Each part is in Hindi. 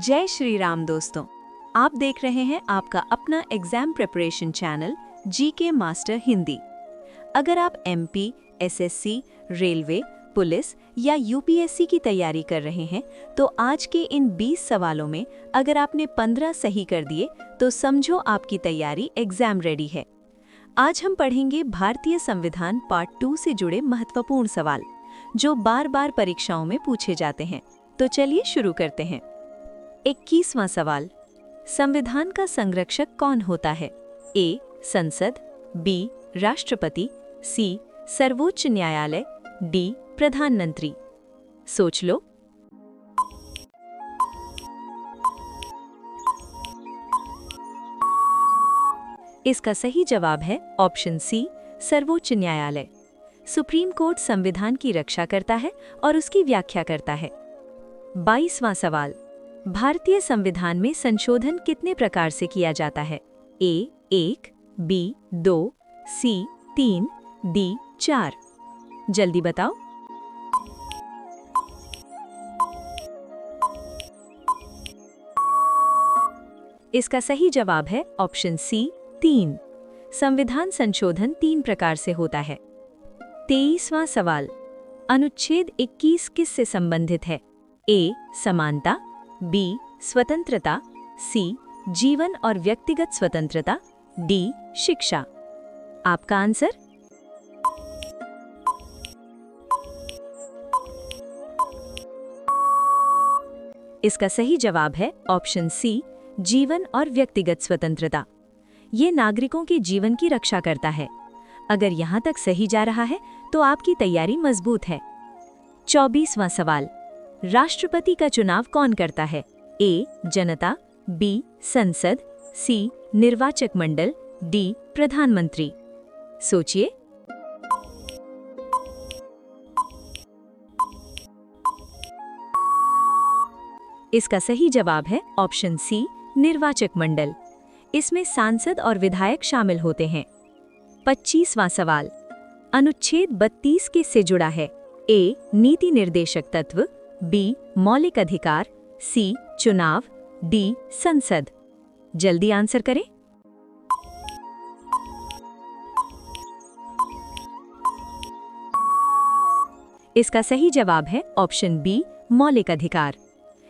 जय श्री राम दोस्तों, आप देख रहे हैं आपका अपना exam preparation channel GK master Hindi. अगर आप एमपी, एसएससी, रेलवे, पुलिस या यूपीएससी की तैयारी कर रहे हैं तो आज के इन 20 सवालों में अगर आपने 15 सही कर दिए तो समझो आपकी तैयारी एग्जाम रेडी है। आज हम पढ़ेंगे भारतीय संविधान पार्ट 2 से जुड़े महत्वपूर्ण सवाल जो बार बार परीक्षाओं में पूछे जाते हैं। तो चलिए शुरू करते हैं। 21वां सवाल, संविधान का संरक्षक कौन होता है? ए. संसद, बी. राष्ट्रपति, सी. सर्वोच्च न्यायालय, डी. प्रधानमंत्री। सोच लो। इसका सही जवाब है ऑप्शन सी, सर्वोच्च न्यायालय। सुप्रीम कोर्ट संविधान की रक्षा करता है और उसकी व्याख्या करता है। 22वां सवाल, भारतीय संविधान में संशोधन कितने प्रकार से किया जाता है? ए. 1, बी. 2, सी. 3, डी. 4। जल्दी बताओ। इसका सही जवाब है ऑप्शन सी, 3। संविधान संशोधन 3 प्रकार से होता है। 23वां सवाल, अनुच्छेद 21 किससे संबंधित है? ए. समानता, बी. स्वतंत्रता, सी. जीवन और व्यक्तिगत स्वतंत्रता, डी. शिक्षा। आपका आंसर? इसका सही जवाब है ऑप्शन सी, जीवन और व्यक्तिगत स्वतंत्रता। ये नागरिकों के जीवन की रक्षा करता है। अगर यहाँ तक सही जा रहा है तो आपकी तैयारी मजबूत है। 24वां सवाल, राष्ट्रपति का चुनाव कौन करता है? ए. जनता, बी. संसद, सी. निर्वाचक मंडल, डी. प्रधानमंत्री। सोचिए। इसका सही जवाब है ऑप्शन सी, निर्वाचक मंडल। इसमें सांसद और विधायक शामिल होते हैं। 25वां सवाल, अनुच्छेद 32 किससे जुड़ा है? ए. नीति निर्देशक तत्व, बी. मौलिक अधिकार, सी. चुनाव, डी. संसद। जल्दी आंसर करें। इसका सही जवाब है ऑप्शन बी, मौलिक अधिकार।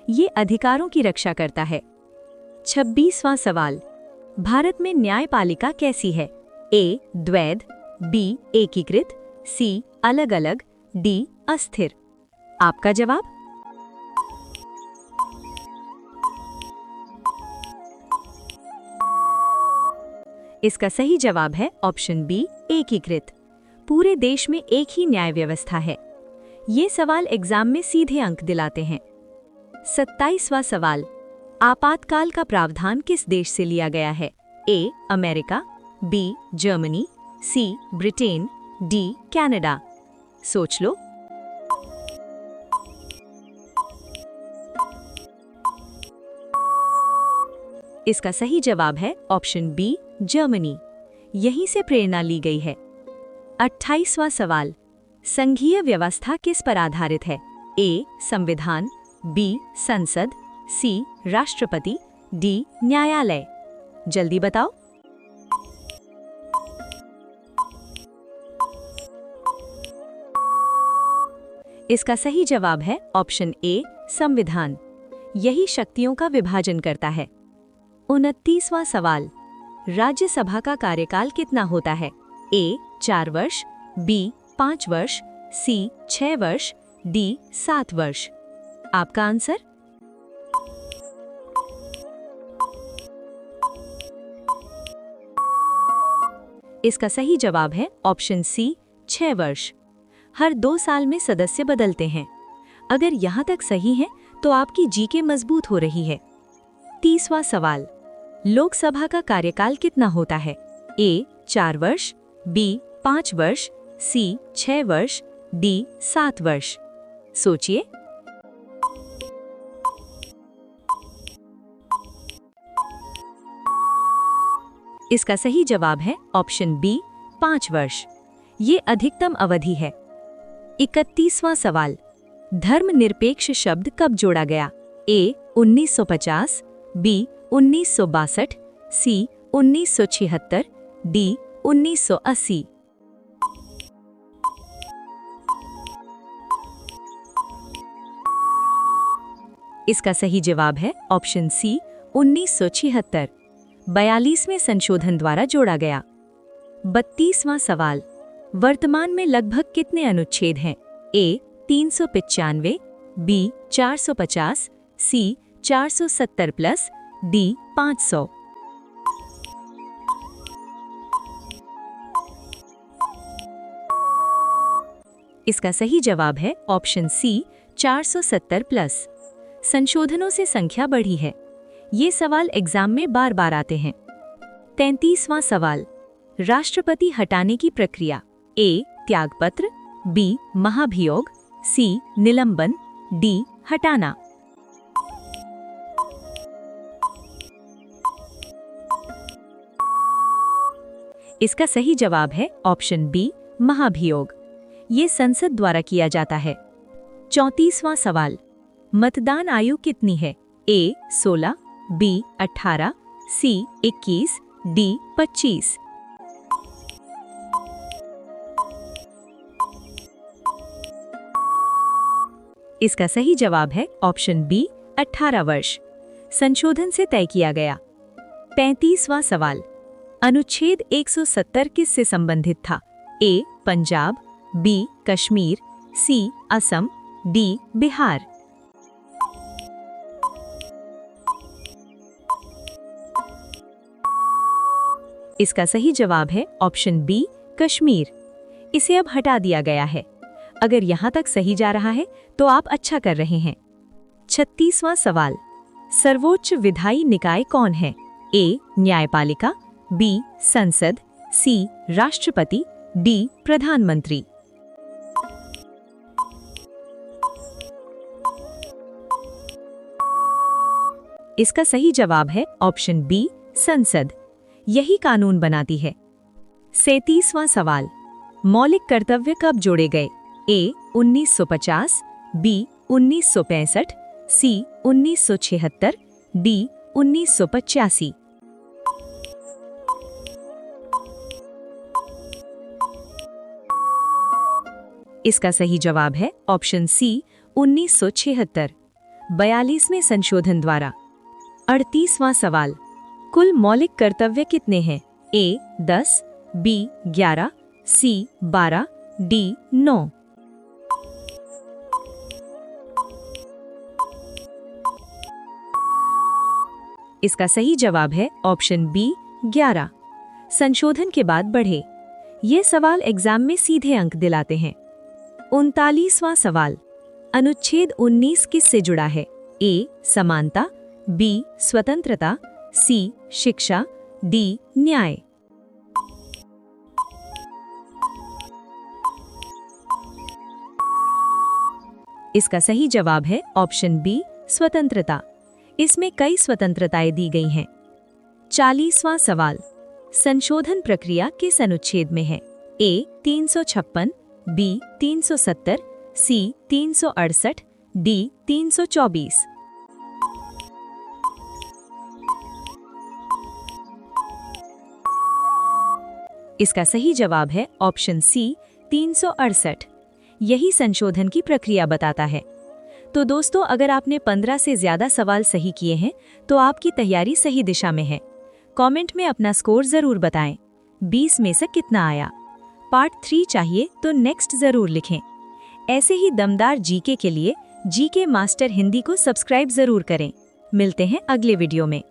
ये अधिकारों की रक्षा करता है। 26वां सवाल, भारत में न्यायपालिका कैसी है? ए. द्वैध, बी. एकीकृत, सी. अलग अलग, डी. अस्थिर। आपका जवाब? इसका सही जवाब है ऑप्शन बी, एकीकृत। पूरे देश में एक ही न्याय व्यवस्था है। ये सवाल एग्जाम में सीधे अंक दिलाते हैं। 27वां सवाल, आपातकाल का प्रावधान किस देश से लिया गया है? A. America, B. Germany, C. Britain, D. Canada. सोच लो। इसका सही जवाब है ऑप्शन बी, जर्मनी। यहीं से प्रेरणा ली गई है। 28वां सवाल, संघीय व्यवस्था किस पर आधारित है? ए. संविधान, बी. संसद, सी. राष्ट्रपति, डी. न्यायालय। जल्दी बताओ। इसका सही जवाब है ऑप्शन ए, संविधान। यही शक्तियों का विभाजन करता है। 29वां सवाल, राज्यसभा का कार्यकाल कितना होता है? ए. 4 वर्ष, बी. 5 वर्ष, सी. 6 वर्ष, डी. 7 वर्ष। आपका आंसर? इसका सही जवाब है ऑप्शन सी, 6 वर्ष। हर 2 साल में सदस्य बदलते हैं। अगर यहाँ तक सही है तो आपकी जीके मजबूत हो रही है। 30वां सवाल, लोकसभा का कार्यकाल कितना होता है? ए. 4 वर्ष, बी. 5 वर्ष, सी. 6 वर्ष, डी. 7 वर्ष। सोचिए। इसका सही जवाब है ऑप्शन बी, 5 वर्ष। ये अधिकतम अवधि है। 31वां सवाल, धर्मनिरपेक्ष शब्द कब जोड़ा गया? ए. 1950, बी 1962, सी 1976, डी 1980। इसका सही जवाब है ऑप्शन सी 1976। 42वें संशोधन द्वारा जोड़ा गया। 32वां सवाल, वर्तमान में लगभग कितने अनुच्छेद हैं? ए 395, बी 450, सी 470 प्लस, डी 500। इसका सही जवाब है ऑप्शन सी 470 प्लस। संशोधनों से संख्या बढ़ी है। ये सवाल एग्जाम में बार बार आते हैं। 33वां सवाल, राष्ट्रपति हटाने की प्रक्रिया। ए त्यागपत्र, बी महाभियोग, सी निलंबन, डी हटाना। इसका सही जवाब है ऑप्शन बी महाभियोग। ये संसद द्वारा किया जाता है। 34वां सवाल, मतदान आयु कितनी है? ए 16, बी 18, सी 21, डी 25। इसका सही जवाब है ऑप्शन बी 18 वर्ष। संशोधन से तय किया गया। 35वां सवाल, अनुच्छेद 170 किससे संबंधित था? ए पंजाब, बी कश्मीर, सी असम, डी बिहार। इसका सही जवाब है ऑप्शन बी कश्मीर। इसे अब हटा दिया गया है। अगर यहां तक सही जा रहा है तो आप अच्छा कर रहे हैं। 36वां सवाल, सर्वोच्च विधायी निकाय कौन है? ए न्यायपालिका, बी संसद, सी राष्ट्रपति, डी प्रधानमंत्री। इसका सही जवाब है ऑप्शन बी संसद। यही कानून बनाती है। 37वां सवाल, मौलिक कर्तव्य कब जोड़े गए? ए 1950, बी 1965, सी 1976, डी 1985। इसका सही जवाब है ऑप्शन सी 1976। 42वें संशोधन द्वारा। 38वां सवाल, कुल मौलिक कर्तव्य कितने हैं? ए 10, बी 11, सी 12, डी 9। इसका सही जवाब है ऑप्शन बी 11। संशोधन के बाद बढ़े। ये सवाल एग्जाम में सीधे अंक दिलाते हैं। 39वां सवाल, अनुच्छेद 19 किससे जुड़ा है? ए समानता, बी स्वतंत्रता, सी शिक्षा, डी न्याय। इसका सही जवाब है ऑप्शन बी स्वतंत्रता। इसमें कई स्वतंत्रताएं दी गई हैं। 40वां सवाल, संशोधन प्रक्रिया किस अनुच्छेद में है? ए 356, बी 370, सी 368, डी 324। इसका सही जवाब है ऑप्शन सी 368। यही संशोधन की प्रक्रिया बताता है। तो दोस्तों, अगर आपने 15 से ज्यादा सवाल सही किए हैं तो आपकी तैयारी सही दिशा में है। कमेंट में अपना स्कोर जरूर बताएं। 20 में से कितना आया? पार्ट 3 चाहिए तो नेक्स्ट जरूर लिखें। ऐसे ही दमदार जीके के लिए जीके मास्टर हिंदी को सब्सक्राइब जरूर करें। मिलते हैं अगले वीडियो में।